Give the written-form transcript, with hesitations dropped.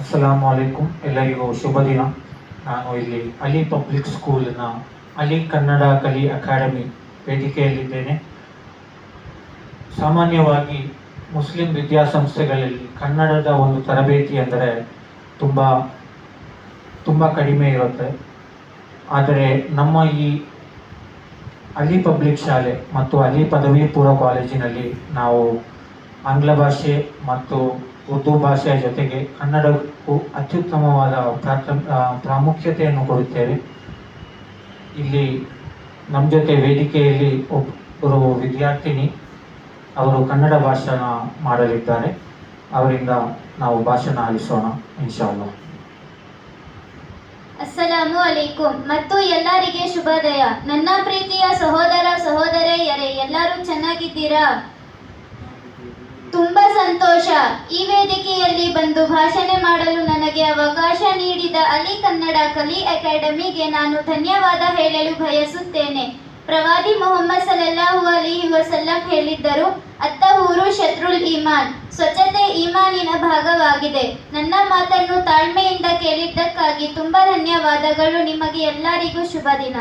ಅಸ್ಸಲಾಮು ಅಲೈಕುಂ, ಎಲ್ಲರಿಗೂ ಶುಭ ದಿನ. ನಾನು ಇಲ್ಲಿ ಅಲಿ ಪಬ್ಲಿಕ್ ಸ್ಕೂಲಿನ ಅಲಿ ಕನ್ನಡ ಕಲಿ ಅಕಾಡೆಮಿ ವೇದಿಕೆಯಲ್ಲಿದ್ದೇನೆ. ಸಾಮಾನ್ಯವಾಗಿ ಮುಸ್ಲಿಂ ವಿದ್ಯಾಸಂಸ್ಥೆಗಳಲ್ಲಿ ಕನ್ನಡದ ಒಂದು ತರಬೇತಿ ಅಂದರೆ ತುಂಬ ಕಡಿಮೆ ಇರುತ್ತೆ. ಆದರೆ ನಮ್ಮ ಈ ಅಲಿ ಪಬ್ಲಿಕ್ ಶಾಲೆ ಮತ್ತು ಅಲಿ ಪದವಿ ಪೂರ್ವ ಕಾಲೇಜಿನಲ್ಲಿ ನಾವು ಆಂಗ್ಲ ಭಾಷೆ ಮತ್ತು ಉರ್ದು ಭಾಷೆಯ ಜೊತೆಗೆ ಕನ್ನಡಕ್ಕೂ ಅತ್ಯುತ್ತಮವಾದ ಪ್ರಾಮುಖ್ಯತೆಯನ್ನು ಕೊಡುತ್ತೇವೆ. ಇಲ್ಲಿ ನಮ್ಮ ಜೊತೆ ವೇದಿಕೆಯಲ್ಲಿ ಒಬ್ಬರು ವಿದ್ಯಾರ್ಥಿನಿ ಅವರು ಕನ್ನಡ ಭಾಷಣ ಮಾಡಲಿದ್ದಾರೆ. ಅವರಿಂದ ನಾವು ಭಾಷಣ ಆಲಿಸೋಣ ಇನ್ಶಾಅಲ್ಲಾ. ಅಸ್ಸಲಾಮು ಅಲೈಕುಂ ಮತ್ತು ಎಲ್ಲರಿಗೆ ಶುಭೋದಯ. ನನ್ನ ಪ್ರೀತಿಯ ಸಹೋದರ ಸಹೋದರಿಯರೇ, ಎಲ್ಲರೂ ಚೆನ್ನಾಗಿದ್ದೀರಾ? ತುಂಬ ಸಂತೋಷ. ಈ ವೇದಿಕೆಯಲ್ಲಿ ಬಂದು ಭಾಷಣ ಮಾಡಲು ನನಗೆ ಅವಕಾಶ ನೀಡಿದ ಅಲಿ ಕನ್ನಡ ಕಲಿ ಅಕಾಡೆಮಿಗೆ ನಾನು ಧನ್ಯವಾದ ಹೇಳಲು ಬಯಸುತ್ತೇನೆ. ಪ್ರವಾದಿ ಮುಹಮ್ಮದ್ ಸಲ್ಲಲ್ಲಾಹು ಅಲೈಹಿ ವಸಲ್ಲಂ ಹೇಳಿದ್ದರು, ಅತ್ತಹೂರು ಶತ್ರುಲ್ ಈಮಾನ್, ಸ್ವಚ್ಛತೆ ಈಮಾನಿನ ಭಾಗವಾಗಿದೆ. ನನ್ನ ಮಾತನ್ನು ತಾಳ್ಮೆಯಿಂದ ಕೇಳಿದ್ದಕ್ಕಾಗಿ ತುಂಬ ಧನ್ಯವಾದಗಳು. ನಿಮಗೆ ಎಲ್ಲರಿಗೂ ಶುಭ ದಿನ.